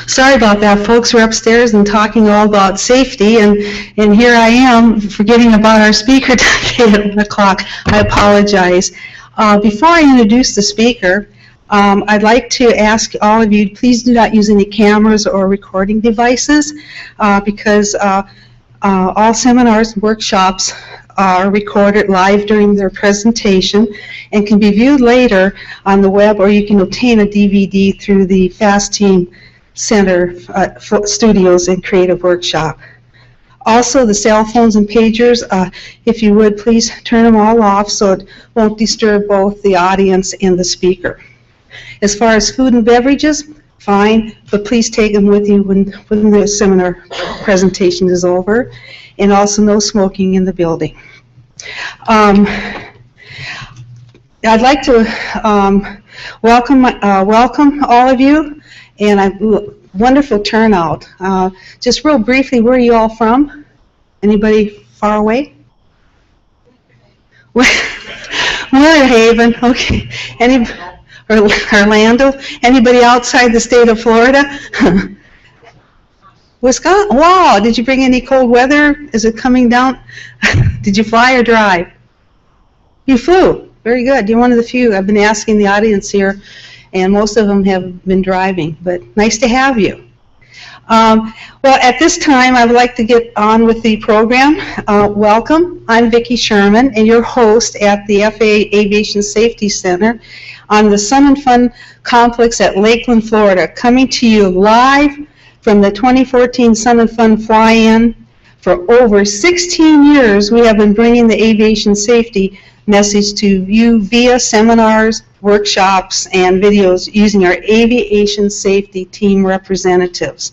Sorry about that, folks. We're upstairs and talking all about safety, and here I am forgetting about our speaker today at 1 o'clock. I apologize. Before I introduce the speaker, I'd like to ask all of you, please do not use any cameras or recording devices because all seminars and workshops are recorded live during their presentation and can be viewed later on the web, or you can obtain a DVD through the FAASTeam Center Studios and Creative Workshop. Also, the cell phones and pagers, if you would, please turn them all off so it won't disturb both the audience and the speaker. As far as food and beverages, fine, but please take them with you when the seminar presentation is over, and also no smoking in the building. I'd like to welcome all of you, and a wonderful turnout. Just real briefly, where are you all from? Anybody far away? Haven, okay. Orlando? Anybody outside the state of Florida? Wisconsin? Wow, did you bring any cold weather? Is it coming down? Did you fly or drive? You flew. Very good. You're one of the few. I've been asking the audience here, and most of them have been driving, but nice to have you. Well, at this time, I would like to get on with the program. Welcome. I'm Vicki Sherman, and your host at the FAA Aviation Safety Center on the Sun and Fun Complex at Lakeland, Florida, coming to you live from the 2014 Sun and Fun Fly-In. For over 16 years, we have been bringing the aviation safety message to you via seminars, workshops, and videos using our aviation safety team representatives,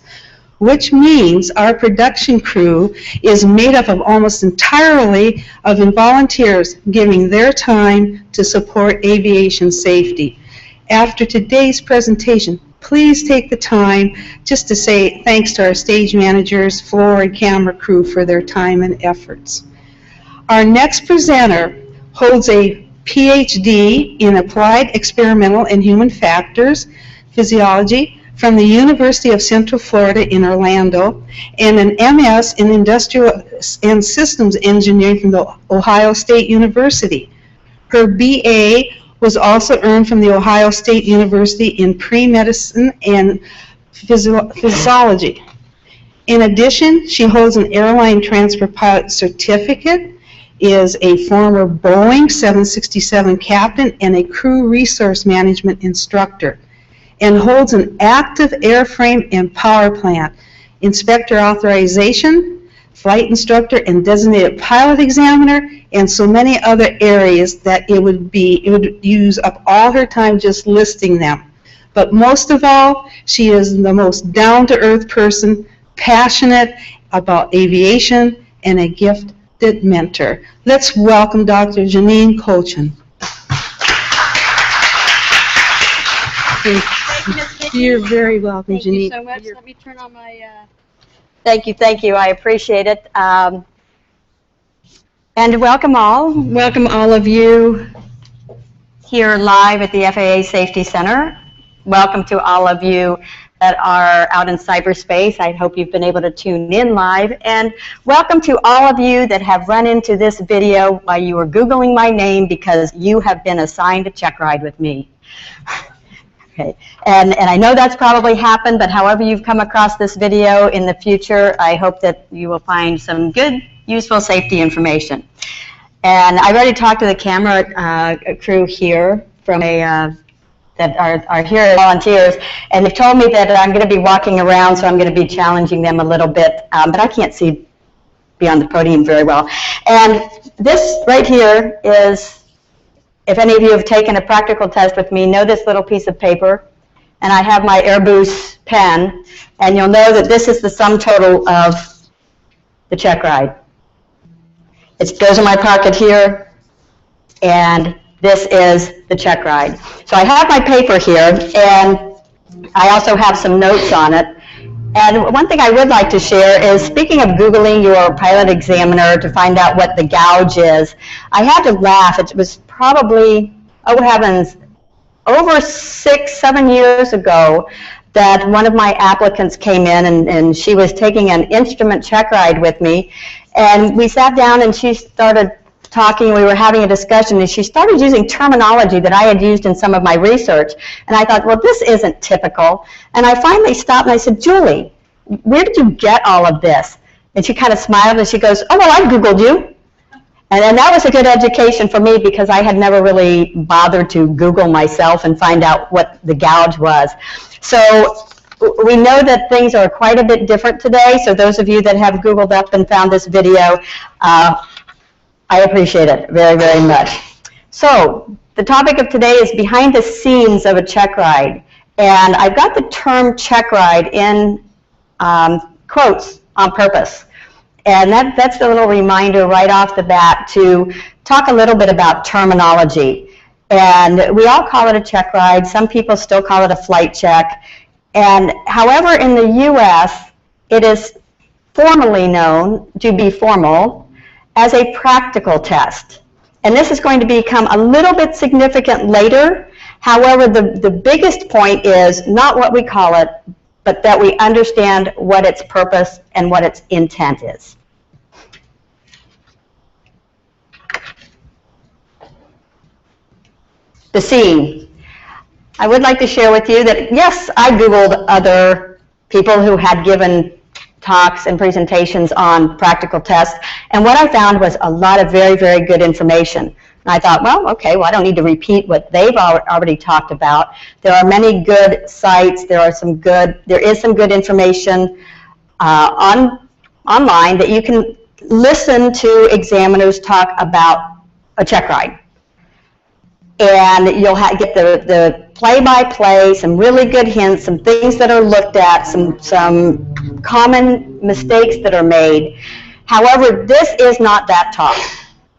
which means our production crew is made up of almost entirely of volunteers giving their time to support aviation safety. After today's presentation, please take the time just to say thanks to our stage managers, floor, and camera crew for their time and efforts. Our next presenter holds a PhD in Applied Experimental and Human Factors Physiology from the University of Central Florida in Orlando, and an MS in Industrial and Systems Engineering from the Ohio State University. Her BA was also earned from the Ohio State University in Pre-Medicine and Physiology. In addition, she holds an airline transfer pilot certificate, is a former Boeing 767 captain and a crew resource management instructor, and holds an active airframe and power plant inspector authorization, flight instructor, and designated pilot examiner, and so many other areas that it would use up all her time just listing them. But most of all, she is the most down-to-earth person, passionate about aviation, and a gifted mentor. Let's welcome Dr. Janeen Kochan. Thank you, Ms. Vicki. You're very welcome, Janeen. Thank you so much. Let me turn on my... Thank you. I appreciate it. And welcome all. Welcome all of you here live at the FAA Safety Center. Welcome to all of you that are out in cyberspace. I hope you've been able to tune in live. And welcome to all of you that have run into this video while you were Googling my name because you have been assigned a Checkride with me. Okay. And I know that's probably happened, but however you've come across this video in the future, I hope that you will find some good, useful safety information. And I've already talked to the camera crew here from that are here as volunteers, and they've told me that I'm going to be walking around, so I'm going to be challenging them a little bit, but I can't see be on the podium very well. And this right here is, if any of you have taken a practical test with me, know this little piece of paper. And I have my Airbus pen, and you'll know that this is the sum total of the Checkride. It goes in my pocket here, and this is the Checkride. So I have my paper here, and I also have some notes on it. And one thing I would like to share is, speaking of Googling your pilot examiner to find out what the gouge is, I had to laugh. It was probably, oh heavens, over 6-7 years ago that one of my applicants came in, and she was taking an instrument check ride with me, and we sat down and she started talking, we were having a discussion, and she started using terminology that I had used in some of my research, and I thought, well, this isn't typical. And I finally stopped and I said, Julie, where did you get all of this? And she kind of smiled and she goes, oh, well, I Googled you. And that was a good education for me, because I had never really bothered to Google myself and find out what the gouge was. So we know that things are quite a bit different today, so those of you that have Googled up and found this video, I appreciate it very, very much. So the topic of today is behind the scenes of a check ride. And I've got the term check ride in quotes on purpose. And that's the little reminder right off the bat to talk a little bit about terminology. And we all call it a check ride. Some people still call it a flight check. And however, in the US, it is formally known to be formal as a practical test. And this is going to become a little bit significant later. However, the biggest point is not what we call it, but that we understand what its purpose and what its intent is. The scene. I would like to share with you that, yes, I Googled other people who had given talks and presentations on practical tests, and what I found was a lot of very, very good information. And I thought, well, okay, well, I don't need to repeat what they've already talked about. There are many good sites. There is some good information online that you can listen to examiners talk about a check ride. And you'll get the play-by-play, some really good hints, some things that are looked at, some common mistakes that are made. However, this is not that talk,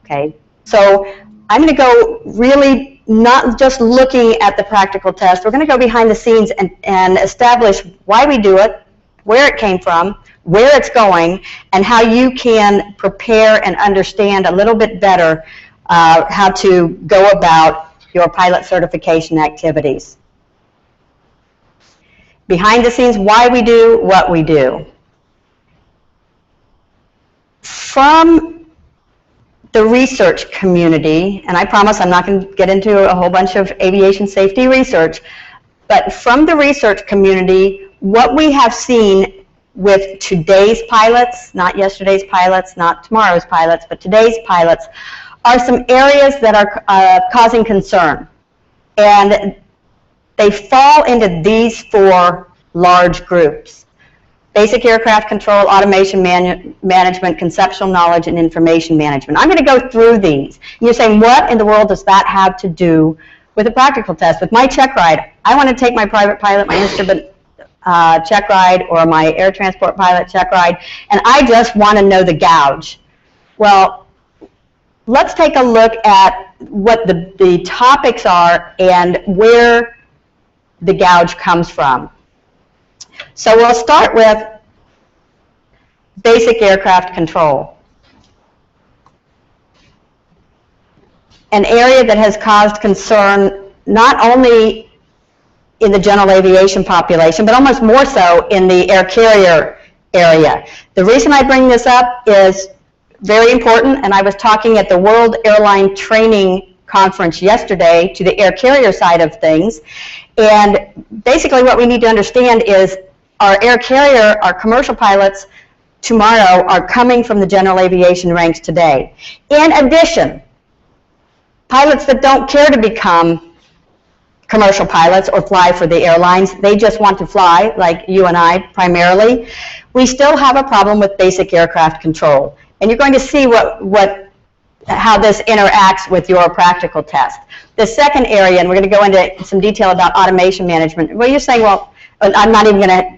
okay? So I'm going to go really not just looking at the practical test. We're going to go behind the scenes and establish why we do it, where it came from, where it's going, and how you can prepare and understand a little bit better how to go about your pilot certification activities. Behind the scenes, why we do what we do. From the research community, and I promise I'm not going to get into a whole bunch of aviation safety research, but from the research community, what we have seen with today's pilots, not yesterday's pilots, not tomorrow's pilots, but today's pilots, are some areas that are causing concern. And they fall into these 4 large groups: basic aircraft control, automation management, conceptual knowledge, and information management. I'm going to go through these. You're saying, what in the world does that have to do with a practical test? With my check ride, I want to take my private pilot, my instrument check ride, or my air transport pilot check ride, and I just want to know the gouge. Well, let's take a look at what the topics are and where the gouge comes from. So we'll start with basic aircraft control. An area that has caused concern not only in the general aviation population, but almost more so in the air carrier area. The reason I bring this up is very important, and I was talking at the World Airline Training Conference yesterday to the air carrier side of things, and basically what we need to understand is our air carrier, our commercial pilots tomorrow are coming from the general aviation ranks today. In addition, pilots that don't care to become commercial pilots or fly for the airlines, they just want to fly, like you and I primarily, we still have a problem with basic aircraft control. And you're going to see how this interacts with your practical test. The second area, and we're going to go into some detail about automation management. Well, you're saying, well, I'm not even going to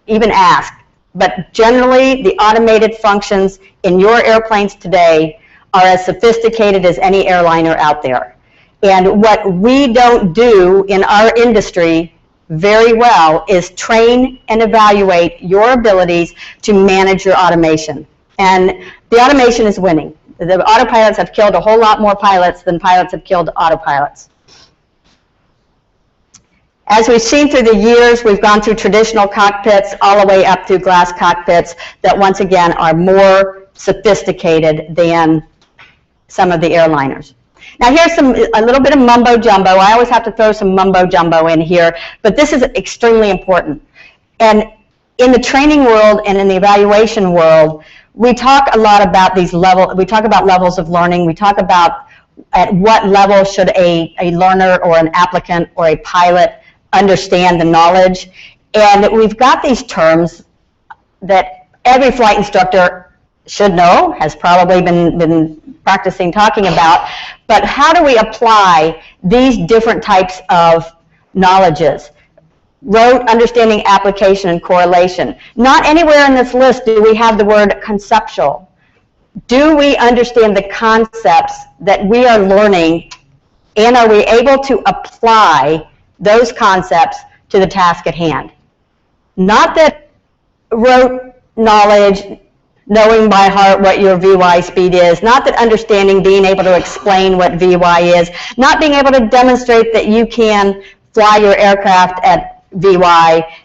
even ask, but generally the automated functions in your airplanes today are as sophisticated as any airliner out there. And what we don't do in our industry very well is train and evaluate your abilities to manage your automation. And the automation is winning. The autopilots have killed a whole lot more pilots than pilots have killed autopilots. As we've seen through the years, we've gone through traditional cockpits all the way up through glass cockpits that once again are more sophisticated than some of the airliners. Now here's a little bit of mumbo jumbo. I always have to throw some mumbo jumbo in here, but this is extremely important. And in the training world and in the evaluation world, we talk a lot about these levels. We talk about levels of learning. We talk about at what level should a learner or an applicant or a pilot understand the knowledge. And we've got these terms that every flight instructor should know, has probably been practicing talking about, but how do we apply these different types of knowledges? Rote, understanding, application, and correlation. Not anywhere in this list do we have the word conceptual. Do we understand the concepts that we are learning, and are we able to apply those concepts to the task at hand? Not that rote knowledge, knowing by heart what your VY speed is, not that understanding, being able to explain what VY is, not being able to demonstrate that you can fly your aircraft at VY,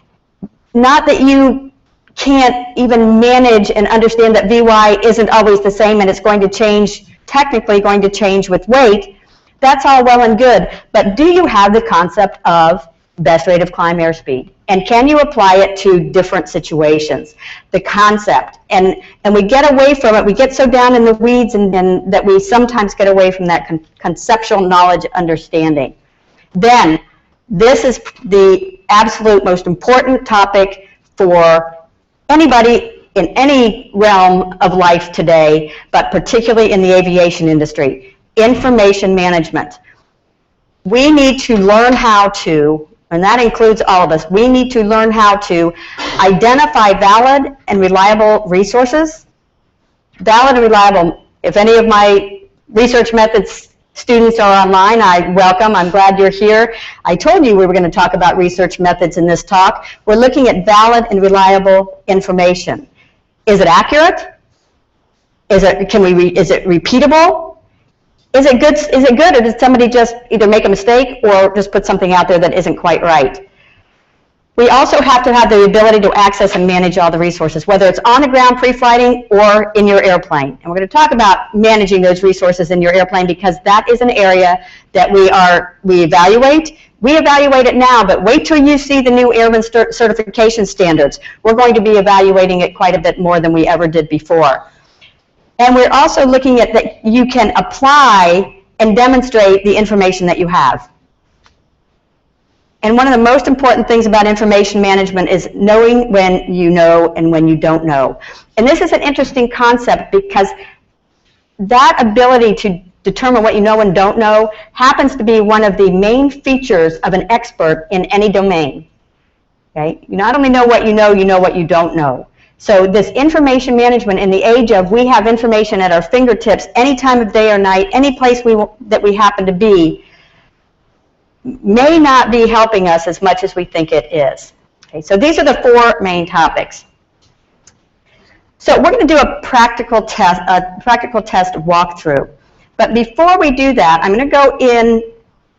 not that you can't even manage and understand that VY isn't always the same and it's going to change, technically going to change with weight. That's all well and good, but do you have the concept of best rate of climb airspeed? And can you apply it to different situations? The concept, and we get away from it, we get so down in the weeds and that we sometimes get away from that conceptual knowledge understanding. Then, this is the absolute most important topic for anybody in any realm of life today, but particularly in the aviation industry, information management. We need to learn how to, and that includes all of us, we need to learn how to identify valid and reliable resources. Valid and reliable, if any of my research methods students are online, I welcome. I'm glad you're here. I told you we were going to talk about research methods in this talk. We're looking at valid and reliable information. Is it accurate? Is it repeatable? Is it good, or did somebody just either make a mistake or just put something out there that isn't quite right? We also have to have the ability to access and manage all the resources, whether it's on the ground pre-flighting or in your airplane. And we're going to talk about managing those resources in your airplane because that is an area that we evaluate. We evaluate it now, but wait till you see the new airman certification standards. We're going to be evaluating it quite a bit more than we ever did before. And we're also looking at that you can apply and demonstrate the information that you have. And one of the most important things about information management is knowing when you know and when you don't know. And this is an interesting concept because that ability to determine what you know and don't know happens to be one of the main features of an expert in any domain. Okay? You not only know what you know what you don't know. So this information management in the age of we have information at our fingertips any time of day or night, any place that we happen to be, may not be helping us as much as we think it is. Okay, so these are the four main topics. So we're going to do a practical test walkthrough. But before we do that, I'm going to go in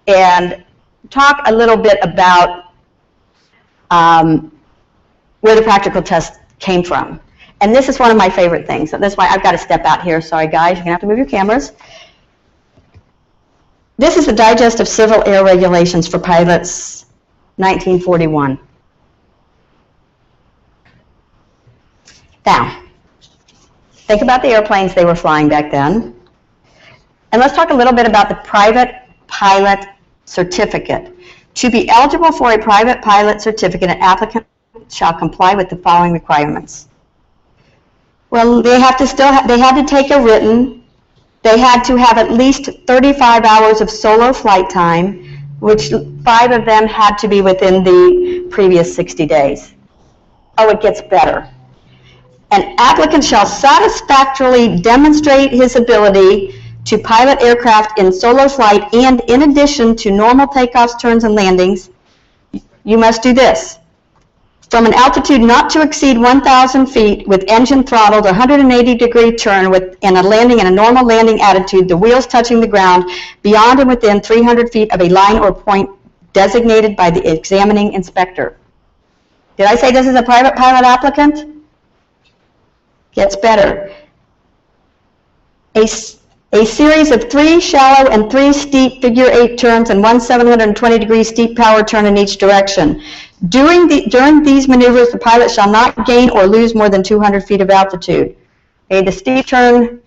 and talk a little bit about where the practical test came from. And this is one of my favorite things. So that's why I've got to step out here. Sorry, guys. You're going to have to move your cameras. This is the Digest of Civil Air Regulations for Pilots, 1941. Now, think about the airplanes they were flying back then. And let's talk a little bit about the private pilot certificate. To be eligible for a private pilot certificate, an applicant shall comply with the following requirements. Well, they had to take a written, they had to have at least 35 hours of solo flight time, which 5 of them had to be within the previous 60 days. Oh, it gets better. An applicant shall satisfactorily demonstrate his ability to pilot aircraft in solo flight, and in addition to normal takeoffs, turns, and landings, you must do this. From an altitude not to exceed 1,000 feet with engine throttled, 180-degree turn and a landing in a normal landing attitude, the wheels touching the ground beyond and within 300 feet of a line or point designated by the examining inspector. Did I say this is a private pilot applicant? Gets better. A series of 3 shallow and 3 steep figure 8 turns and 1 720-degree steep power turn in each direction. During these maneuvers, the pilot shall not gain or lose more than 200 feet of altitude. Okay, the steep turn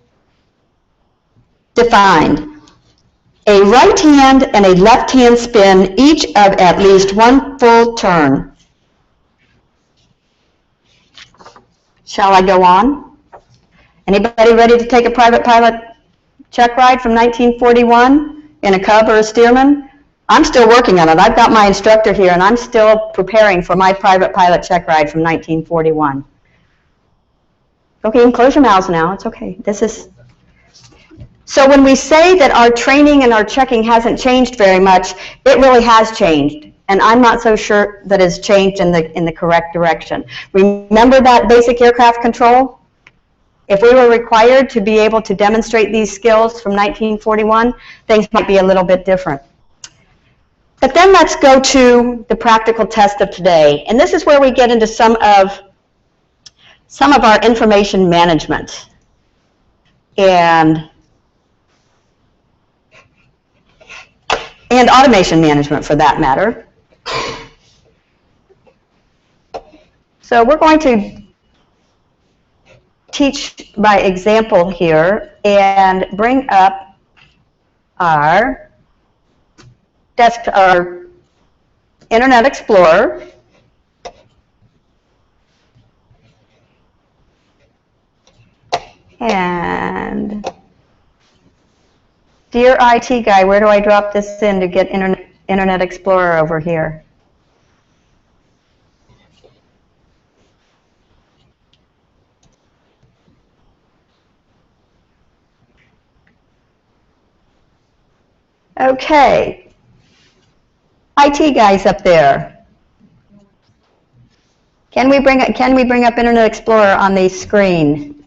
defined. A right hand and a left hand spin, each of at least 1 full turn. Shall I go on? Anybody ready to take a private pilot check ride from 1941 in a Cub or a Stearman? I'm still working on it. I've got my instructor here, and I'm still preparing for my private pilot check ride from 1941. Okay, and close your mouths now. It's okay. So when we say that our training and our checking hasn't changed very much, it really has changed, and I'm not so sure that it's changed in the correct direction. Remember that basic aircraft control? If we were required to be able to demonstrate these skills from 1941, things might be a little bit different. But then let's go to the practical test of today. And this is where we get into some of our information management and automation management, for that matter. So we're going to teach by example here and bring up our Internet Explorer. And dear IT guy, where do I drop this in to get Internet Explorer over here? Okay. IT guys up there. Can we bring up Internet Explorer on the screen?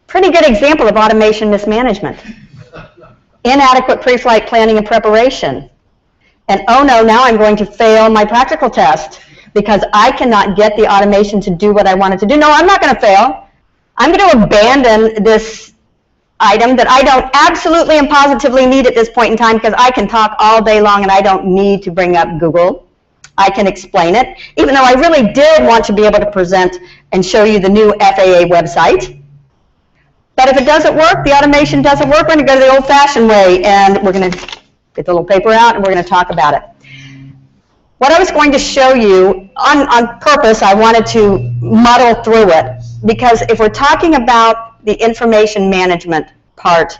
Pretty good example of automation mismanagement. Inadequate pre-flight planning and preparation. And oh no, now I'm going to fail my practical test because I cannot get the automation to do what I want it to do. No, I'm not going to fail. I'm going to abandon this item that I don't absolutely and positively need at this point in time because I can talk all day long and I don't need to bring up Google. I can explain it, even though I really did want to be able to present and show you the new FAA website. But if it doesn't work, the automation doesn't work, we're going to go the old-fashioned way, and we're going to get the little paper out and we're going to talk about it. What I was going to show you, on purpose, I wanted to muddle through it, because if we're talking about the information management part,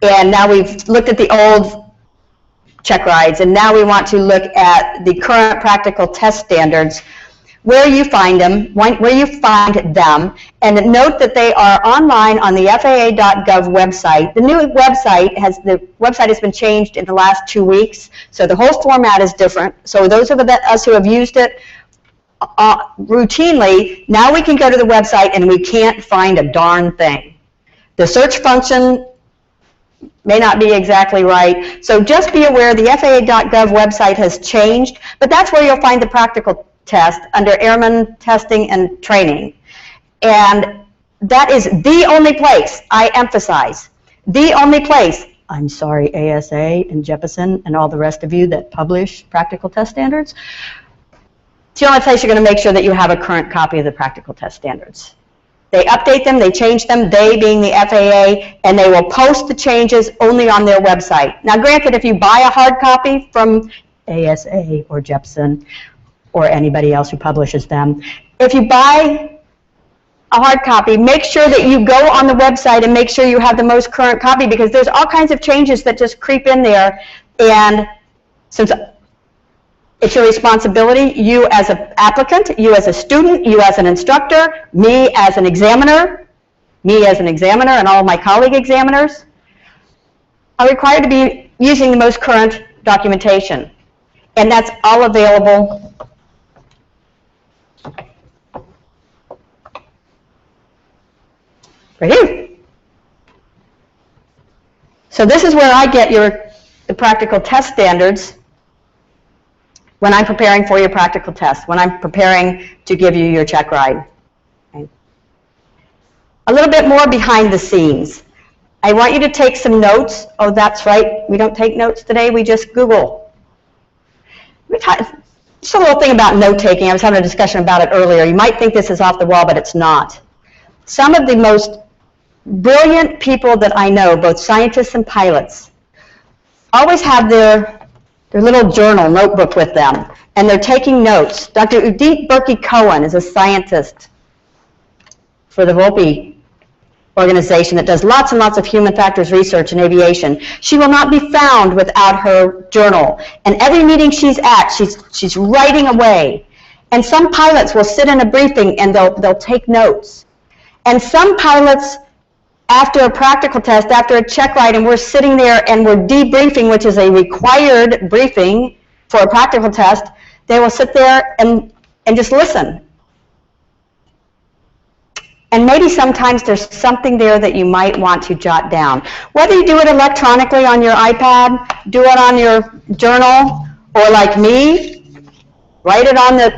and now we've looked at the old check rides, and now we want to look at the current practical test standards, where you find them, and note that they are online on the FAA.gov website. The new website has been changed in the last 2 weeks, so the whole format is different. So those of us who have used it routinely, now we can go to the website and we can't find a darn thing. The search function may not be exactly right, so just be aware the FAA.gov website has changed, but that's where you'll find the practical test under Airman Testing and Training. And that is the only place, I emphasize, the only place, I'm sorry, ASA and Jeppesen and all the rest of you that publish practical test standards, it's the only place you're going to make sure that you have a current copy of the practical test standards. They update them, they change them, they being the FAA, and they will post the changes only on their website. Now granted, if you buy a hard copy from ASA or Jepson or anybody else who publishes them, if you buy a hard copy, make sure that you go on the website and make sure you have the most current copy, because there's all kinds of changes that just creep in there, and since it's your responsibility, you as an applicant, you as a student, you as an instructor, me as an examiner, and all of my colleague examiners are required to be using the most current documentation. And that's all available right here. So this is where I get the practical test standards when I'm preparing for your practical test, when I'm preparing to give you your check ride. Okay. A little bit more behind the scenes. I want you to take some notes. Oh, that's right, we don't take notes today, we just Google. Just a little thing about note-taking. I was having a discussion about it earlier. You might think this is off the wall, but it's not. Some of the most brilliant people that I know, both scientists and pilots, always have their little journal, notebook with them, and they're taking notes. Dr. Udit Burki-Cohen is a scientist for the Volpe organization that does lots and lots of human factors research in aviation. She will not be found without her journal. And every meeting she's at, she's writing away. And some pilots will sit in a briefing and they'll take notes. And some pilots, after a practical test, after a check ride, and we're sitting there and we're debriefing, which is a required briefing for a practical test, they will sit there and just listen. And maybe sometimes there's something there that you might want to jot down. Whether you do it electronically on your iPad, do it on your journal, or like me, write it on the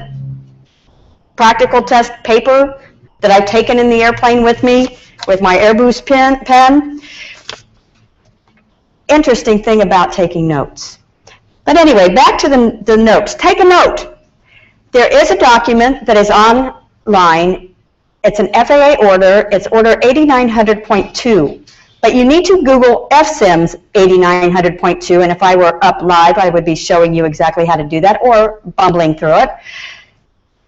practical test paper that I've taken in the airplane with me with my Airbus pen. Interesting thing about taking notes. But anyway, back to the notes. Take a note. There is a document that is online. It's an FAA order. It's order 8900.2. But you need to Google FSIMS 8900.2, and if I were up live, I would be showing you exactly how to do that, or bumbling through it.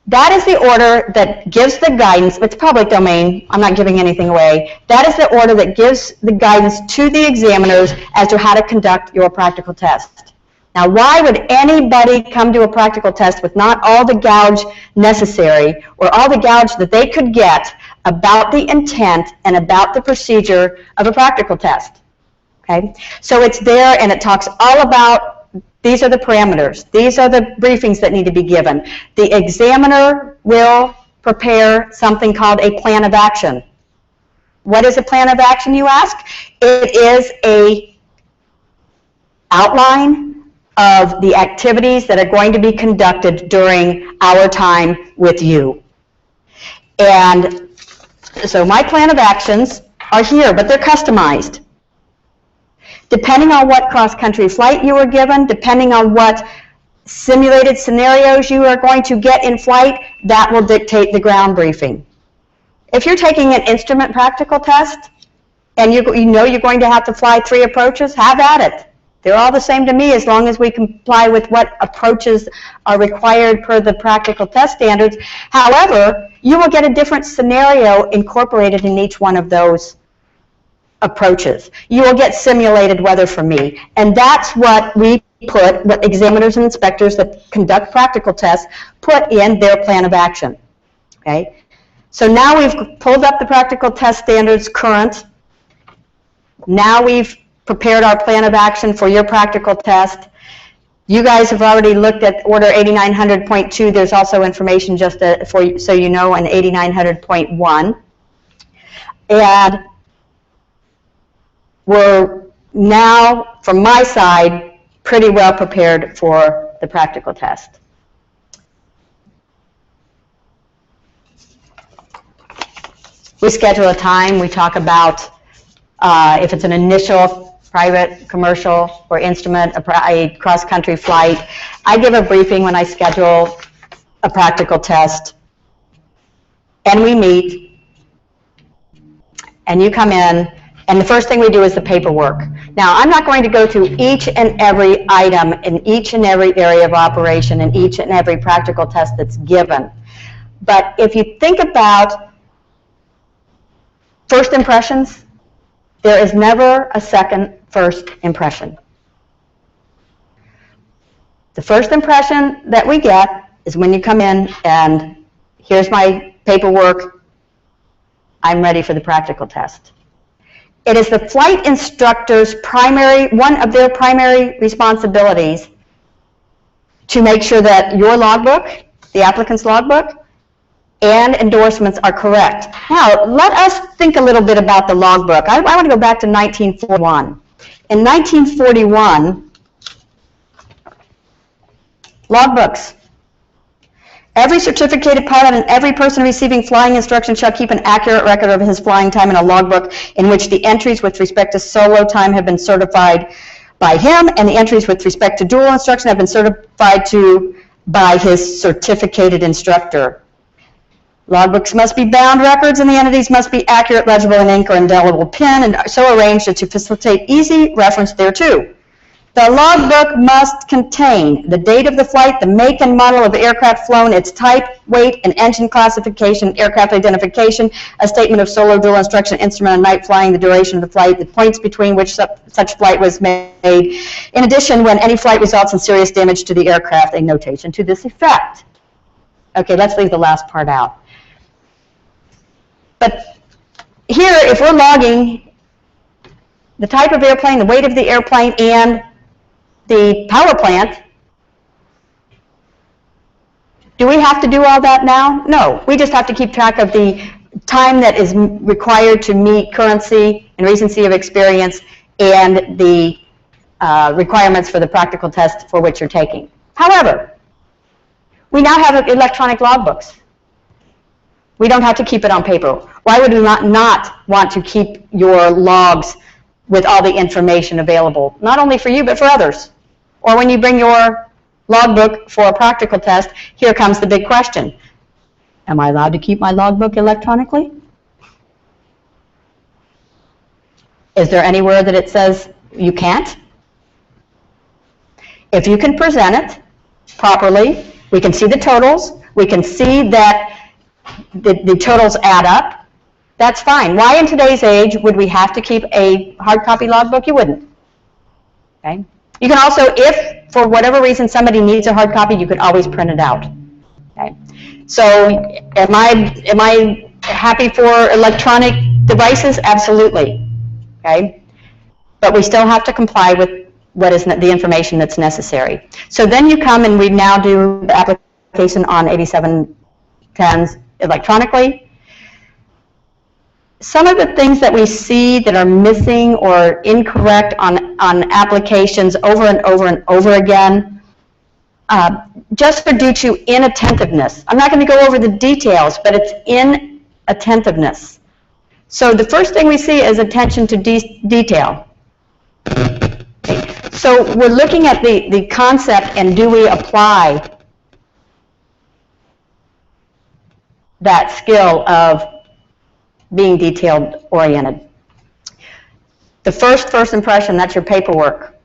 That is the order that gives the guidance. It's public domain. I'm not giving anything away. That is the order that gives the guidance to the examiners as to how to conduct your practical test. Now, why would anybody come to a practical test with not all the gauge necessary, or all the gauge that they could get about the intent and about the procedure of a practical test? Okay? So it's there, and it talks all about, these are the parameters. These are the briefings that need to be given. The examiner will prepare something called a plan of action. What is a plan of action, you ask? It is an outline of the activities that are going to be conducted during our time with you. And so my plan of actions are here, but they're customized. Depending on what cross-country flight you were given, depending on what simulated scenarios you are going to get in flight, that will dictate the ground briefing. If you're taking an instrument practical test, and you know you're going to have to fly 3 approaches, have at it. They're all the same to me as long as we comply with what approaches are required per the practical test standards. However, you will get a different scenario incorporated in each one of those approaches. You will get simulated weather from me. And that's what we put, what examiners and inspectors that conduct practical tests put in their plan of action. Okay? So now we've pulled up the practical test standards current. Now we've prepared our plan of action for your practical test. You guys have already looked at order 8900.2. There's also information just for so you know on 8900.1. And we're now, from my side, pretty well prepared for the practical test. We schedule a time. We talk about if it's an initial private, commercial, or instrument, a cross-country flight. I give a briefing when I schedule a practical test, and we meet, and you come in, and the first thing we do is the paperwork. Now, I'm not going to go through each and every item in each and every area of operation and each and every practical test that's given. But if you think about first impressions, there is never a second first impression. The first impression that we get is when you come in and here's my paperwork, I'm ready for the practical test. It is the flight instructor's one of their primary responsibilities to make sure that your logbook, the applicant's logbook, and endorsements are correct. Now, let us think a little bit about the logbook. I want to go back to 1941. In 1941, logbooks. Every certificated pilot and every person receiving flying instruction shall keep an accurate record of his flying time in a logbook in which the entries with respect to solo time have been certified by him and the entries with respect to dual instruction have been certified by his certificated instructor. Logbooks must be bound records and the entities must be accurate, legible in ink or indelible pen and so arranged as to facilitate easy reference thereto. The logbook must contain the date of the flight, the make and model of the aircraft flown, its type, weight, and engine classification, aircraft identification, a statement of solo dual instruction, instrument and night flying, the duration of the flight, the points between which such flight was made. In addition, when any flight results in serious damage to the aircraft, a notation to this effect. Okay, let's leave the last part out. But here, if we're logging the type of airplane, the weight of the airplane, and the power plant, do we have to do all that now? No, we just have to keep track of the time that is required to meet currency and recency of experience and the requirements for the practical test for which you're taking. However, we now have electronic logbooks. We don't have to keep it on paper. Why would we not want to keep your logs with all the information available, not only for you, but for others? Or when you bring your logbook for a practical test, here comes the big question. Am I allowed to keep my logbook electronically? Is there anywhere that it says you can't? If you can present it properly, we can see the totals, we can see that the totals add up, that's fine. Why in today's age would we have to keep a hard copy logbook? You wouldn't. Okay? You can also, if for whatever reason somebody needs a hard copy, you could always print it out. Okay? So am I happy for electronic devices? Absolutely. Okay? But we still have to comply with what is the information that's necessary. So then you come and we now do the application on 8710s electronically. Some of the things that we see that are missing or incorrect on applications over and over and over again, just are due to inattentiveness. I'm not going to go over the details, but it's inattentiveness. So the first thing we see is attention to detail. Okay. So we're looking at the concept and do we apply that skill of being detailed oriented. The first impression, that's your paperwork.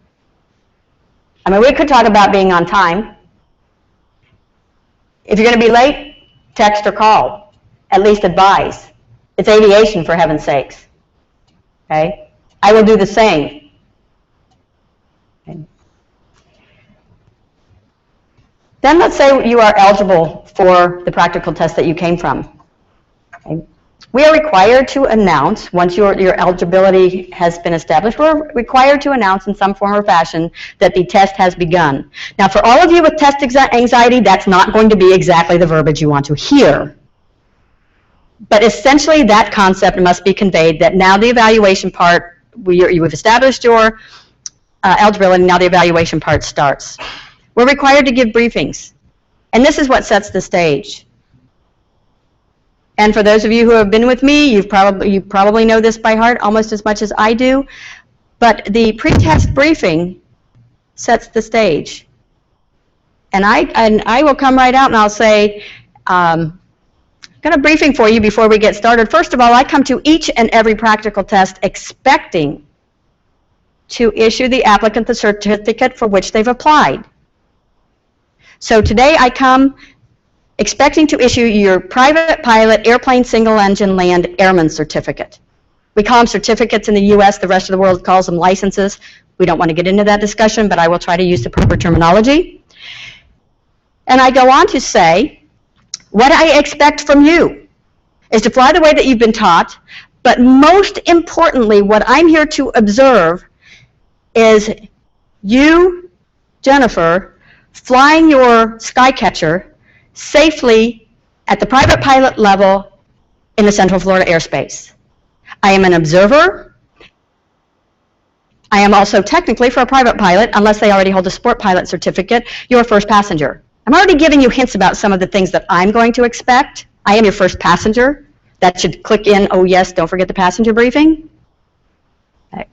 I mean, we could talk about being on time. If you're going to be late, text or call. At least advise. It's aviation, for heaven's sakes. Okay? I will do the same. Okay. Then let's say you are eligible for the practical test that you came from. Okay. We are required to announce, once your eligibility has been established, we're required to announce in some form or fashion that the test has begun. Now, for all of you with test anxiety, that's not going to be exactly the verbiage you want to hear. But essentially, that concept must be conveyed that now the evaluation part, you've established your eligibility, now the evaluation part starts. We're required to give briefings. And this is what sets the stage. And for those of you who have been with me, you probably know this by heart almost as much as I do. But the pre-test briefing sets the stage. And I will come right out and I'll say, got a briefing for you before we get started. First of all, I come to each and every practical test expecting to issue the applicant the certificate for which they've applied. So today I come expecting to issue your private pilot airplane single engine land airman certificate. We call them certificates in the U.S., the rest of the world calls them licenses. We don't want to get into that discussion, but I will try to use the proper terminology. And I go on to say, what I expect from you is to fly the way that you've been taught, but most importantly, what I'm here to observe is you, Jennifer, flying your Skycatcher safely at the private pilot level in the Central Florida airspace. I am an observer. I am also technically, for a private pilot, unless they already hold a sport pilot certificate, your first passenger. I'm already giving you hints about some of the things that I'm going to expect. I am your first passenger. That should click in, oh yes, don't forget the passenger briefing. Okay.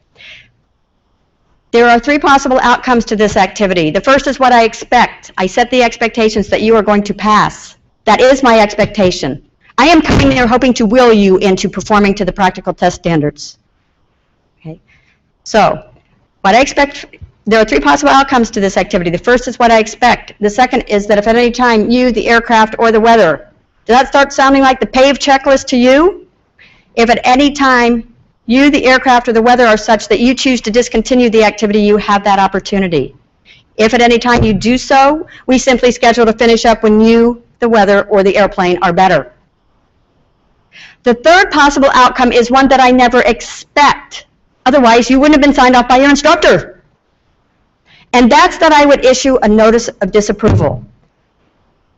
There are 3 possible outcomes to this activity. The first is what I expect. I set the expectations that you are going to pass. That is my expectation. I am coming there hoping to will you into performing to the practical test standards. Okay. So, what I expect, there are 3 possible outcomes to this activity. The first is what I expect. The second is that if at any time you, the aircraft, or the weather, does that start sounding like the PAVE checklist to you? If at any time you, the aircraft, or the weather are such that you choose to discontinue the activity, you have that opportunity. If at any time you do so, we simply schedule to finish up when you, the weather, or the airplane are better. The third possible outcome is one that I never expect. Otherwise, you wouldn't have been signed off by your instructor. And that's that I would issue a notice of disapproval.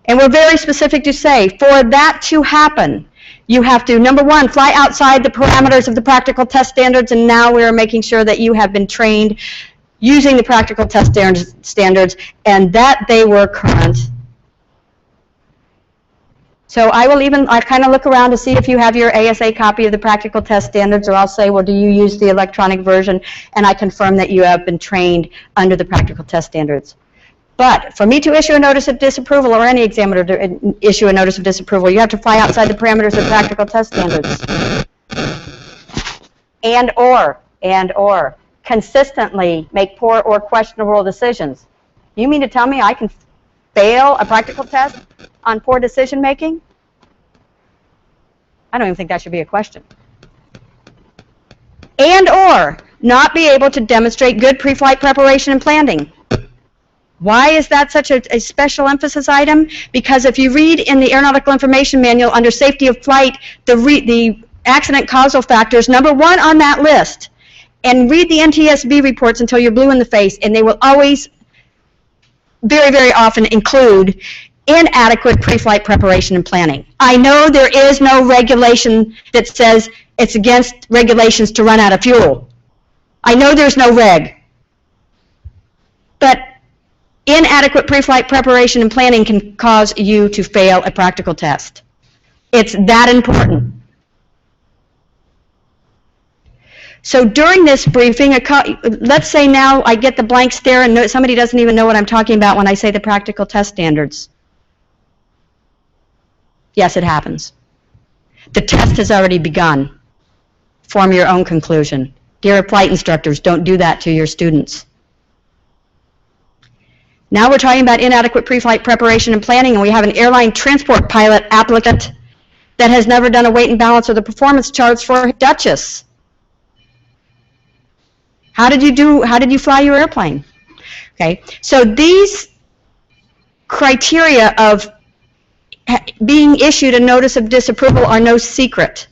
And we're very specific to say, for that to happen, you have to, number 1, fly outside the parameters of the practical test standards, and now we're making sure that you have been trained using the practical test standards and that they were current. So I kind of look around to see if you have your ASA copy of the practical test standards, or I'll say, well, do you use the electronic version? And I confirm that you have been trained under the practical test standards. But for me to issue a notice of disapproval, or any examiner to issue a notice of disapproval, you have to fly outside the parameters of practical test standards. And or consistently make poor or questionable decisions. You mean to tell me I can fail a practical test on poor decision making? I don't even think that should be a question. And or not be able to demonstrate good pre-flight preparation and planning. Why is that such a special emphasis item? Because if you read in the Aeronautical Information Manual under safety of flight, the accident causal factors, number 1 on that list, and read the NTSB reports until you're blue in the face, and they will always, very, very often include inadequate pre-flight preparation and planning. I know there is no regulation that says it's against regulations to run out of fuel. I know there's no reg. But inadequate pre-flight preparation and planning can cause you to fail a practical test. It's that important. So during this briefing, let's say now I get the blank stare and somebody doesn't even know what I'm talking about when I say the practical test standards. Yes, it happens. The test has already begun. Form your own conclusion. Dear flight instructors, don't do that to your students. Now we're talking about inadequate pre-flight preparation and planning, and we have an airline transport pilot applicant that has never done a weight and balance or the performance charts for Duchess. How did you fly your airplane? Okay, so these criteria of being issued a notice of disapproval are no secret.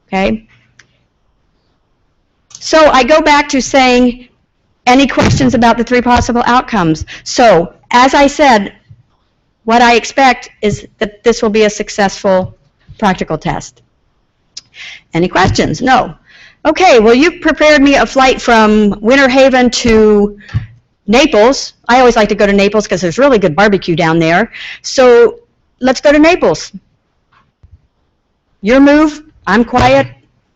Okay? So I go back to saying, any questions about the 3 possible outcomes? So, as I said, what I expect is that this will be a successful practical test. Any questions? No. Okay, well, you prepared me a flight from Winter Haven to Naples. I always like to go to Naples because there's really good barbecue down there. So let's go to Naples. Your move, I'm quiet,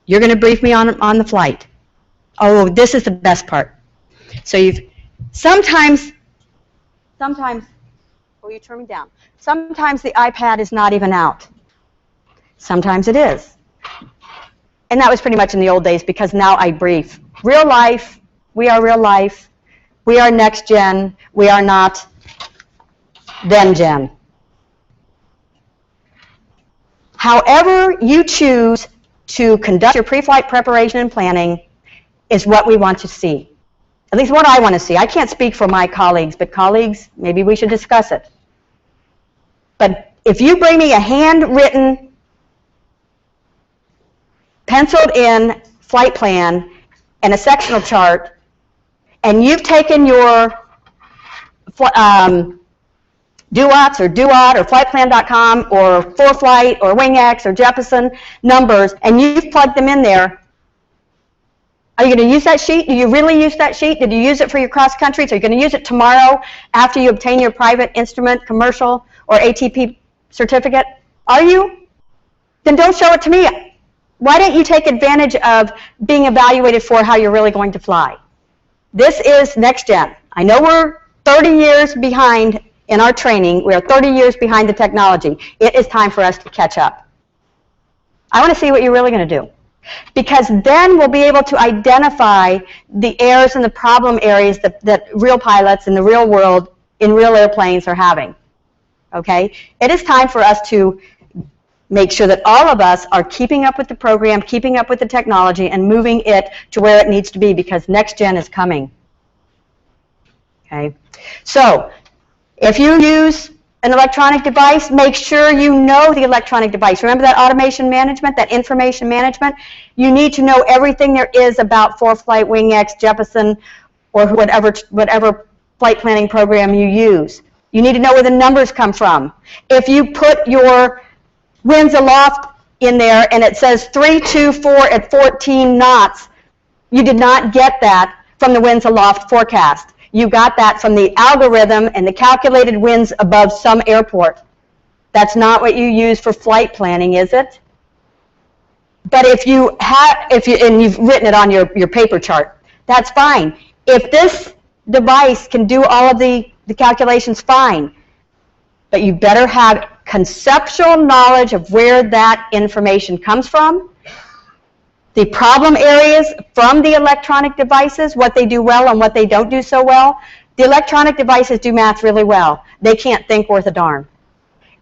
you're going to brief me on the flight. Oh, this is the best part. So you've, sometimes, oh, you turn me down. Sometimes the iPad is not even out. Sometimes it is. And that was pretty much in the old days, because now I brief. Real life, we are real life. We are next gen. We are not then gen. However you choose to conduct your pre-flight preparation and planning is what we want to see. At least what I want to see. I can't speak for my colleagues, but colleagues, maybe we should discuss it. But if you bring me a handwritten, penciled in flight plan and a sectional chart, and you've taken your DUATs or DUAT or flightplan.com or ForeFlight or WingX or Jeppesen numbers, and you've plugged them in there, are you going to use that sheet? Do you really use that sheet? Did you use it for your cross countries? Are you going to use it tomorrow after you obtain your private instrument, commercial, or ATP certificate? Are you? Then don't show it to me. Why don't you take advantage of being evaluated for how you're really going to fly? This is next gen. I know we're 30 years behind in our training. We are 30 years behind the technology. It is time for us to catch up. I want to see what you're really going to do. Because then we'll be able to identify the errors and the problem areas that real pilots in the real world, in real airplanes, are having. Okay? It is time for us to make sure that all of us are keeping up with the program, keeping up with the technology, and moving it to where it needs to be, because next gen is coming. Okay? So, if you use an electronic device, make sure you know the electronic device. Remember that automation management, that information management? You need to know everything there is about ForeFlight, WingX, Jeppesen, or whatever flight planning program you use. You need to know where the numbers come from. If you put your winds aloft in there and it says 324 at 14 knots, you did not get that from the winds aloft forecast. You got that from the algorithm and the calculated winds above some airport. That's not what you use for flight planning, is it? But if you've written it on your paper chart, that's fine. If this device can do all of the calculations, fine. But you better have conceptual knowledge of where that information comes from, the problem areas from the electronic devices, what they do well and what they don't do so well. The electronic devices do math really well. They can't think worth a darn.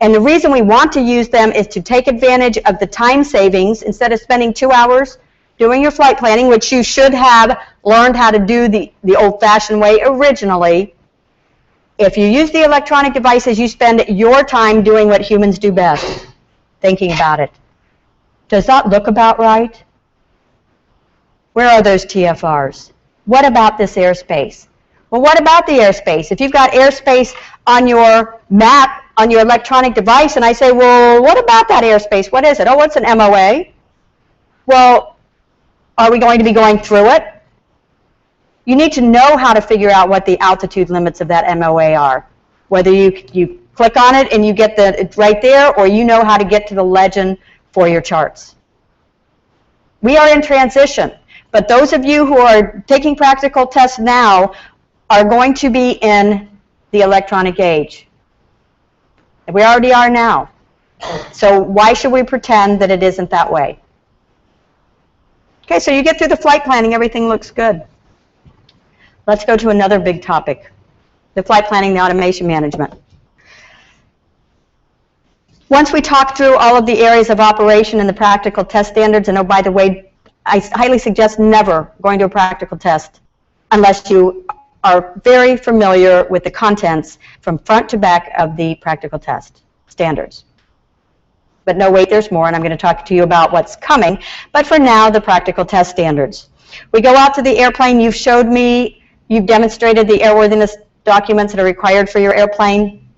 And the reason we want to use them is to take advantage of the time savings. Instead of spending 2 hours doing your flight planning, which you should have learned how to do the old-fashioned way originally, if you use the electronic devices, you spend your time doing what humans do best, thinking about it. Does that look about right? Where are those TFRs? What about this airspace? Well, what about the airspace? If you've got airspace on your map, on your electronic device, and I say, well, what about that airspace? What is it? Oh, what's an MOA? Well, are we going to be going through it? You need to know how to figure out what the altitude limits of that MOA are. Whether you click on it and you get it's right there, or you know how to get to the legend for your charts. We are in transition. But those of you who are taking practical tests now are going to be in the electronic age. We already are now. So why should we pretend that it isn't that way? Okay, so you get through the flight planning, everything looks good. Let's go to another big topic, the flight planning, the automation management. Once we talk through all of the areas of operation and the practical test standards, and oh, by the way, I highly suggest never going to a practical test unless you are very familiar with the contents from front to back of the practical test standards. But no, wait, there's more, and I'm going to talk to you about what's coming. But for now, the practical test standards. We go out to the airplane. You've showed me, you've demonstrated the airworthiness documents that are required for your airplane.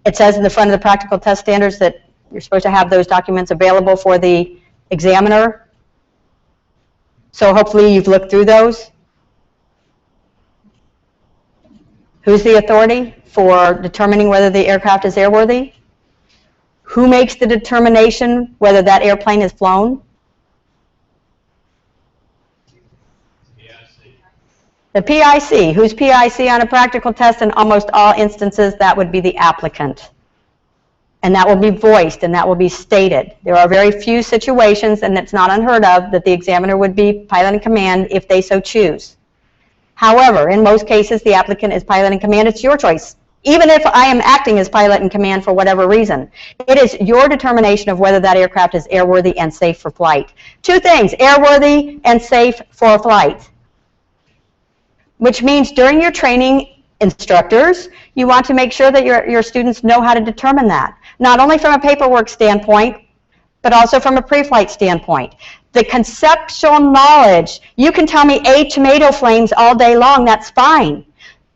It says in the front of the practical test standards that you're supposed to have those documents available for the examiner. So hopefully you've looked through those. Who's the authority for determining whether the aircraft is airworthy? Who makes the determination whether that airplane is flown? PIC. The PIC. Who's PIC on a practical test? In almost all instances, that would be the applicant. and that will be voiced, and that will be stated. There are very few situations, and it's not unheard of, that the examiner would be pilot in command if they so choose. However, in most cases, the applicant is pilot in command. It's your choice. Even if I am acting as pilot in command for whatever reason, it is your determination of whether that aircraft is airworthy and safe for flight. Two things, airworthy and safe for flight, which means during your training, instructors, you want to make sure that your students know how to determine that, not only from a paperwork standpoint, but also from a pre-flight standpoint. The conceptual knowledge, you can tell me A tomato flames all day long, that's fine.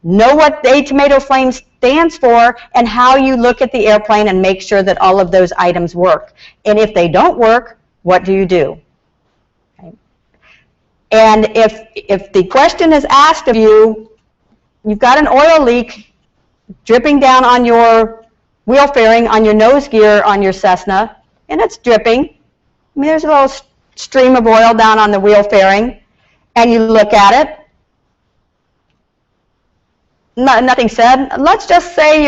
Know what A tomato flame stands for and how you look at the airplane and make sure that all of those items work. And if they don't work, what do you do? Okay. And if the question is asked of you, you've got an oil leak dripping down on your wheel fairing, on your nose gear, on your Cessna, and it's dripping. I mean, there's a little stream of oil down on the wheel fairing, and you look at it. Nothing said. Let's just say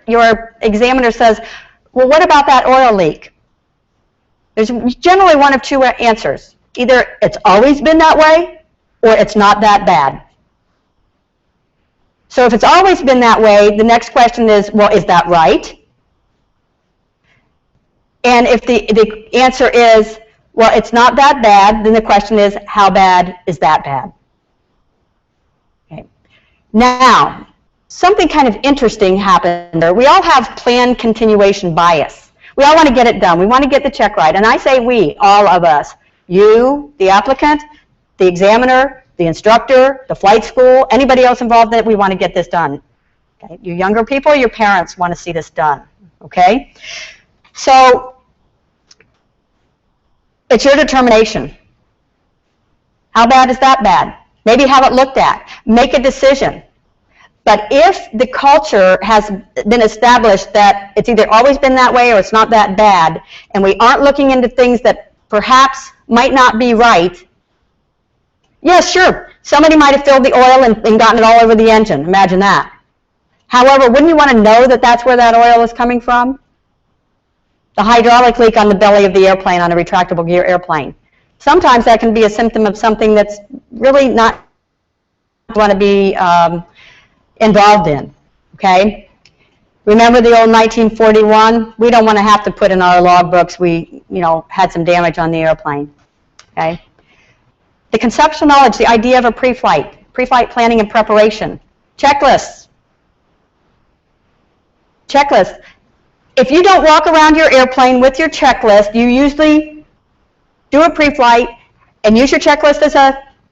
your examiner says, well, what about that oil leak? There's generally one of two answers. Either it's always been that way, or it's not that bad. So if it's always been that way, the next question is, well, is that right? And if the answer is, well, it's not that bad, then the question is, how bad is that bad? Okay. Now, something kind of interesting happened there. We all have planned continuation bias. We all want to get it done. We want to get the check right. And I say we, all of us. You, the applicant, the examiner, the instructor, the flight school, anybody else involved in it, we want to get this done. Okay? You younger people, your parents want to see this done. Okay? So, it's your determination. How bad is that bad? Maybe have it looked at. Make a decision. But if the culture has been established that it's either always been that way or it's not that bad, and we aren't looking into things that perhaps might not be right, yes, sure, somebody might have filled the oil and gotten it all over the engine. Imagine that. However, wouldn't you want to know that that's where that oil is coming from? The hydraulic leak on the belly of the airplane, on a retractable gear airplane. Sometimes that can be a symptom of something that's really not want to be involved in, okay? Remember the old 1941? We don't want to have to put in our logbooks we, had some damage on the airplane, okay? The conceptual knowledge, the idea of a pre-flight planning and preparation. Checklists. Checklists. If you don't walk around your airplane with your checklist, you usually do a pre-flight and use your checklist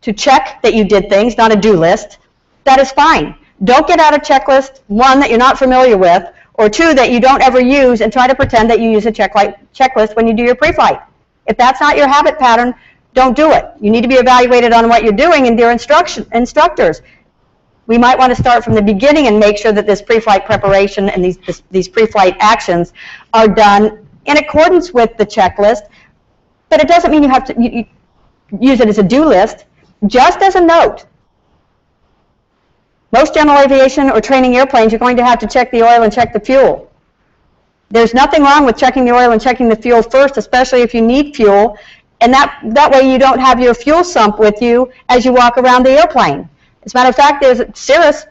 to check that you did things, not a do list. That is fine. Don't get out a checklist, one, that you're not familiar with, or two, that you don't ever use, and try to pretend that you use a checklist when you do your pre-flight. If that's not your habit pattern, don't do it. You need to be evaluated on what you're doing and your instructors. We might want to start from the beginning and make sure that this pre-flight preparation and these pre-flight actions are done in accordance with the checklist, but it doesn't mean you have to you use it as a do list. Just as a note, most general aviation or training airplanes, you're going to have to check the oil and check the fuel. There's nothing wrong with checking the oil and checking the fuel first, especially if you need fuel, and that way you don't have your fuel sump with you as you walk around the airplane. As a matter of fact, there's a Cirrus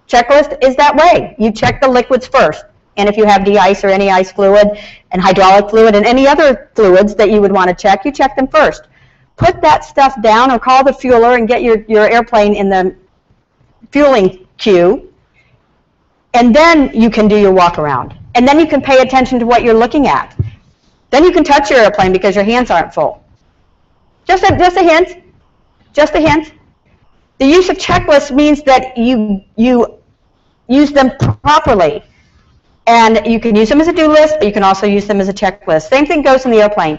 checklist is that way. You check the liquids first, and if you have de-ice or any ice fluid and hydraulic fluid and any other fluids that you would want to check, you check them first. Put that stuff down or call the fueler and get your airplane in the fueling queue, and then you can do your walk around. And then you can pay attention to what you're looking at. Then you can touch your airplane because your hands aren't full. Just a hint. Just a hint. The use of checklists means that you use them properly. And you can use them as a do list, but you can also use them as a checklist. Same thing goes in the airplane.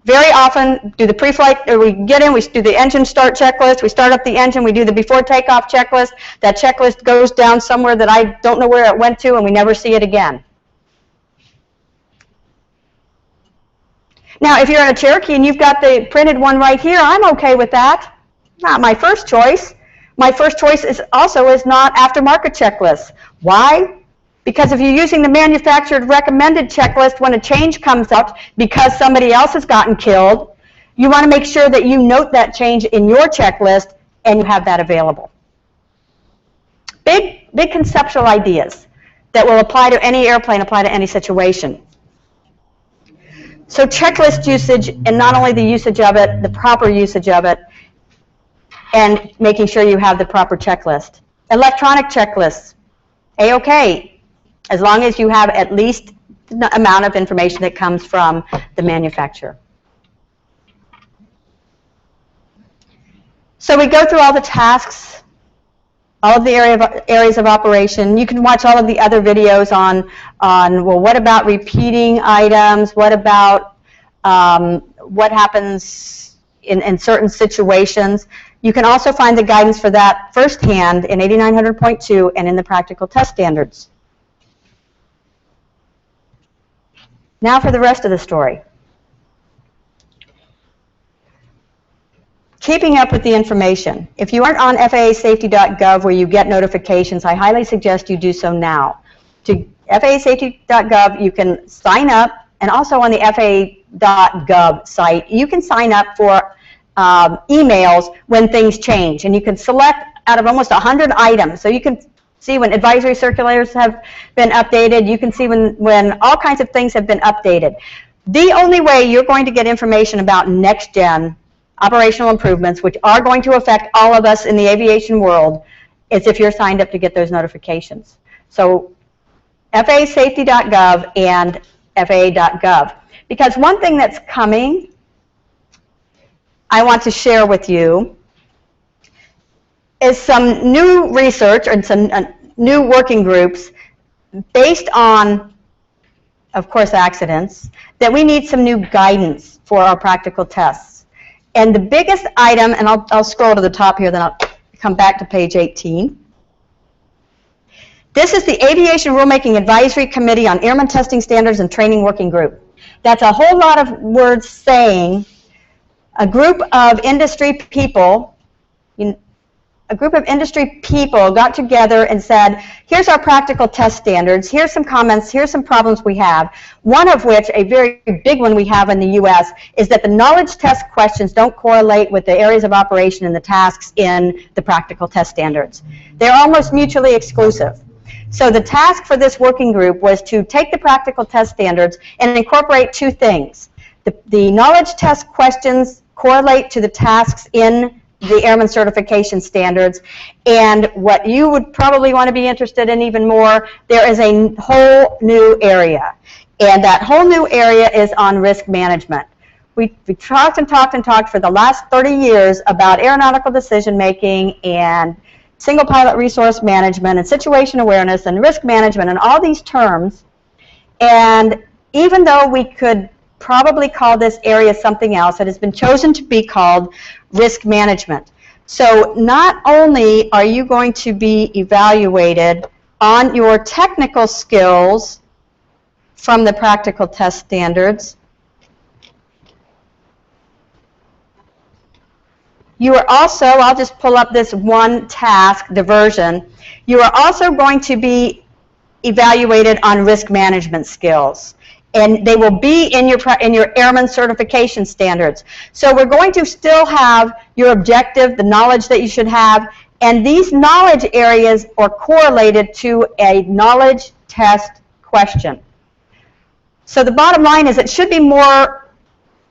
Very often, do the pre-flight, or we get in, we do the engine start checklist, we start up the engine, we do the before takeoff checklist. That checklist goes down somewhere that I don't know where it went to, and we never see it again. Now, if you're in a Cherokee and you've got the printed one right here, I'm okay with that. Not my first choice. My first choice is not aftermarket checklists. Why? Because if you're using the manufactured recommended checklist when a change comes up because somebody else has gotten killed, you want to make sure that you note that change in your checklist and you have that available. Big conceptual ideas that will apply to any airplane, apply to any situation. So checklist usage, and not only the usage of it, the proper usage of it, and making sure you have the proper checklist. Electronic checklists, A-OK, as long as you have at least the amount of information that comes from the manufacturer. So we go through all the tasks, all of the areas of operation. You can watch all of the other videos on well, what about repeating items? What about what happens in certain situations? You can also find the guidance for that firsthand in 8900.2 and in the practical test standards. Now for the rest of the story. Keeping up with the information. If you aren't on FAAStafety.gov where you get notifications, I highly suggest you do so now. To FAAStafety.gov, you can sign up, and also on the FAA.gov site, you can sign up for emails when things change, and you can select out of almost 100 items. So you can see when advisory circulars have been updated. You can see when all kinds of things have been updated. The only way you're going to get information about next-gen operational improvements, which are going to affect all of us in the aviation world, is if you're signed up to get those notifications. So FAAStafety.gov and FAA.gov. Because one thing that's coming, I want to share with you, is some new research and some new working groups based on, of course, accidents, that we need some new guidance for our practical tests. And the biggest item, and I'll scroll to the top here, then I'll come back to page 18. This is the Aviation Rulemaking Advisory Committee on Airman Testing Standards and Training Working Group. That's a whole lot of words saying a group of industry people, got together and said, here's our practical test standards, here's some comments, here's some problems we have. One of which, a very big one we have in the U.S., is that the knowledge test questions don't correlate with the areas of operation and the tasks in the practical test standards. They're almost mutually exclusive. So the task for this working group was to take the practical test standards and incorporate two things. The knowledge test questions correlate to the tasks in the Airman Certification Standards, and what you would probably want to be interested in even more, there is a whole new area, and that whole new area is on risk management. We talked and talked and talked for the last 30 years about aeronautical decision making and single pilot resource management and situation awareness and risk management and all these terms, and even though we could probably call this area something else, it has been chosen to be called risk management. So not only are you going to be evaluated on your technical skills from the practical test standards, you are also, I'll just pull up this one task, diversion, you are also going to be evaluated on risk management skills. And they will be in your Airman Certification Standards. So we're going to still have your objective, the knowledge that you should have, and these knowledge areas are correlated to a knowledge test question. So the bottom line is it should be more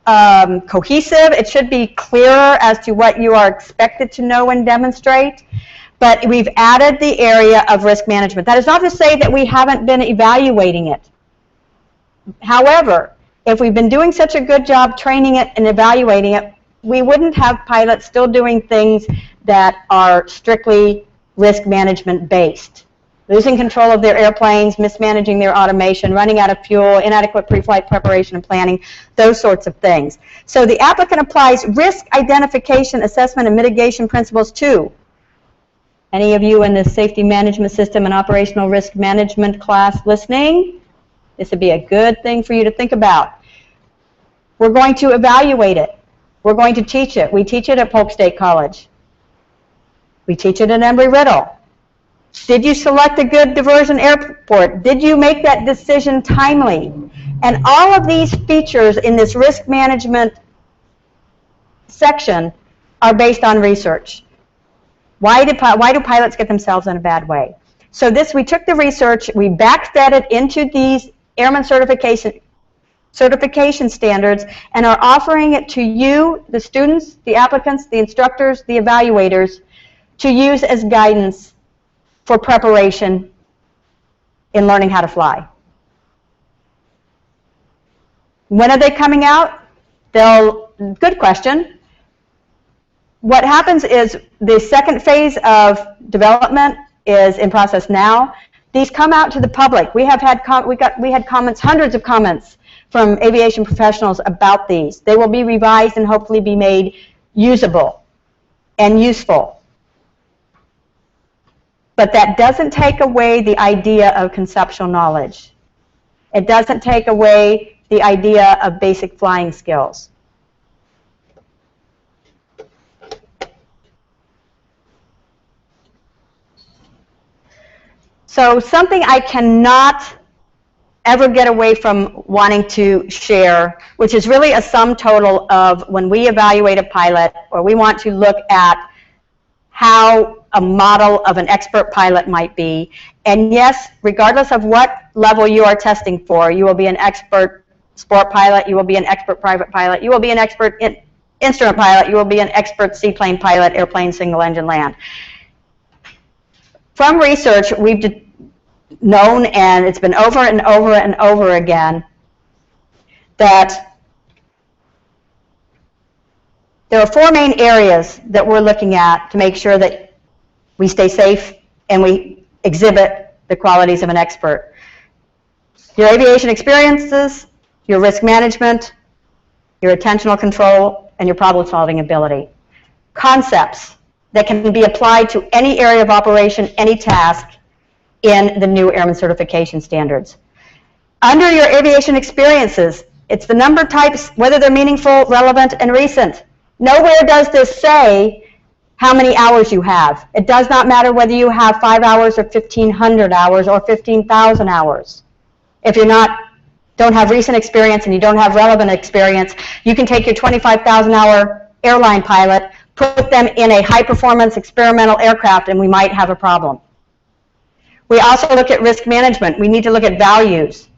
cohesive, it should be clearer as to what you are expected to know and demonstrate, but we've added the area of risk management. That is not to say that we haven't been evaluating it. However, if we've been doing such a good job training it and evaluating it, we wouldn't have pilots still doing things that are strictly risk management based. Losing control of their airplanes, mismanaging their automation, running out of fuel, inadequate pre-flight preparation and planning, those sorts of things. So the applicant applies risk identification, assessment, and mitigation principles too. Any of you in the safety management system and operational risk management class listening? This would be a good thing for you to think about. We're going to evaluate it. We're going to teach it. We teach it at Polk State College. We teach it at Embry-Riddle. Did you select a good diversion airport? Did you make that decision timely? And all of these features in this risk management section are based on research. Why do pilots get themselves in a bad way? So we took the research, we backfed it into these airman certification standards, and are offering it to you, the students, the applicants, the instructors, the evaluators, to use as guidance for preparation in learning how to fly. When are they coming out? Good question. What happens is the second phase of development is in process now. These come out to the public. We had comments, hundreds of comments from aviation professionals about these. They will be revised and hopefully be made usable and useful. But that doesn't take away the idea of conceptual knowledge. It doesn't take away the idea of basic flying skills. So something I cannot ever get away from wanting to share, which is really a sum total of when we evaluate a pilot, or we want to look at how a model of an expert pilot might be. And yes, regardless of what level you are testing for, you will be an expert sport pilot, you will be an expert private pilot, you will be an expert instrument pilot, you will be an expert seaplane pilot, airplane single engine land. From research, we've known, and it's been over and over and over again, that there are four main areas that we're looking at to make sure that we stay safe and we exhibit the qualities of an expert. Your aviation experiences, your risk management, your attentional control, and your problem-solving ability. Concepts that can be applied to any area of operation, any task in the new Airman Certification Standards. Under your aviation experiences, it's the number types, whether they're meaningful, relevant, and recent. Nowhere does this say how many hours you have. It does not matter whether you have 5 hours or 1,500 hours or 15,000 hours. If you don't have recent experience and you don't have relevant experience, you can take your 25,000-hour airline pilot, put them in a high-performance experimental aircraft, and we might have a problem. We also look at risk management. We need to look at values.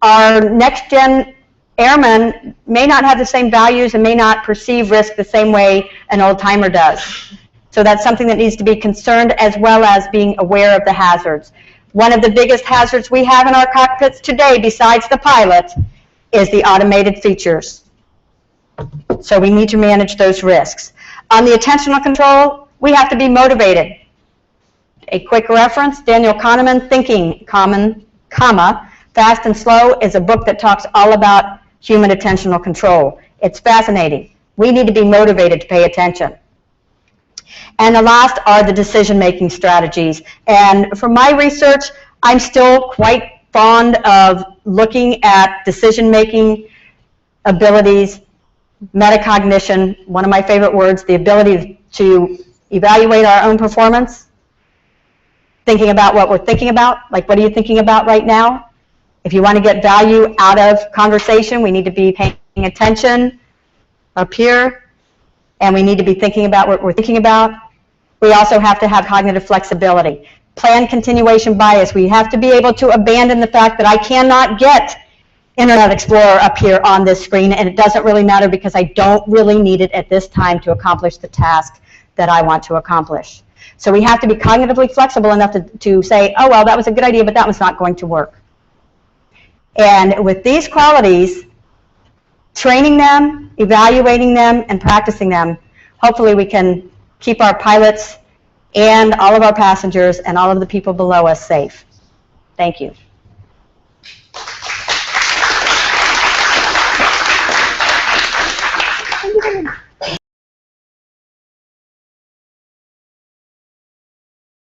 Our next-gen airmen may not have the same values and may not perceive risk the same way an old-timer does. So that's something that needs to be concerned, as well as being aware of the hazards. One of the biggest hazards we have in our cockpits today, besides the pilot, is the automated features. So we need to manage those risks. On the attentional control, we have to be motivated. A quick reference, Daniel Kahneman, Thinking, Fast and Slow, is a book that talks all about human attentional control. It's fascinating. We need to be motivated to pay attention. And the last are the decision-making strategies. And from my research, I'm still quite fond of looking at decision-making abilities, metacognition, one of my favorite words, the ability to evaluate our own performance, thinking about what we're thinking about, like what are you thinking about right now? If you want to get value out of conversation, we need to be paying attention up here, and we need to be thinking about what we're thinking about. We also have to have cognitive flexibility. Plan continuation bias. We have to be able to abandon the fact that I cannot get Internet Explorer up here on this screen, and it doesn't really matter because I don't really need it at this time to accomplish the task that I want to accomplish. So we have to be cognitively flexible enough to say, oh, well, that was a good idea, but that was not going to work. And with these qualities, training them, evaluating them, and practicing them, hopefully we can keep our pilots and all of our passengers and all of the people below us safe. Thank you.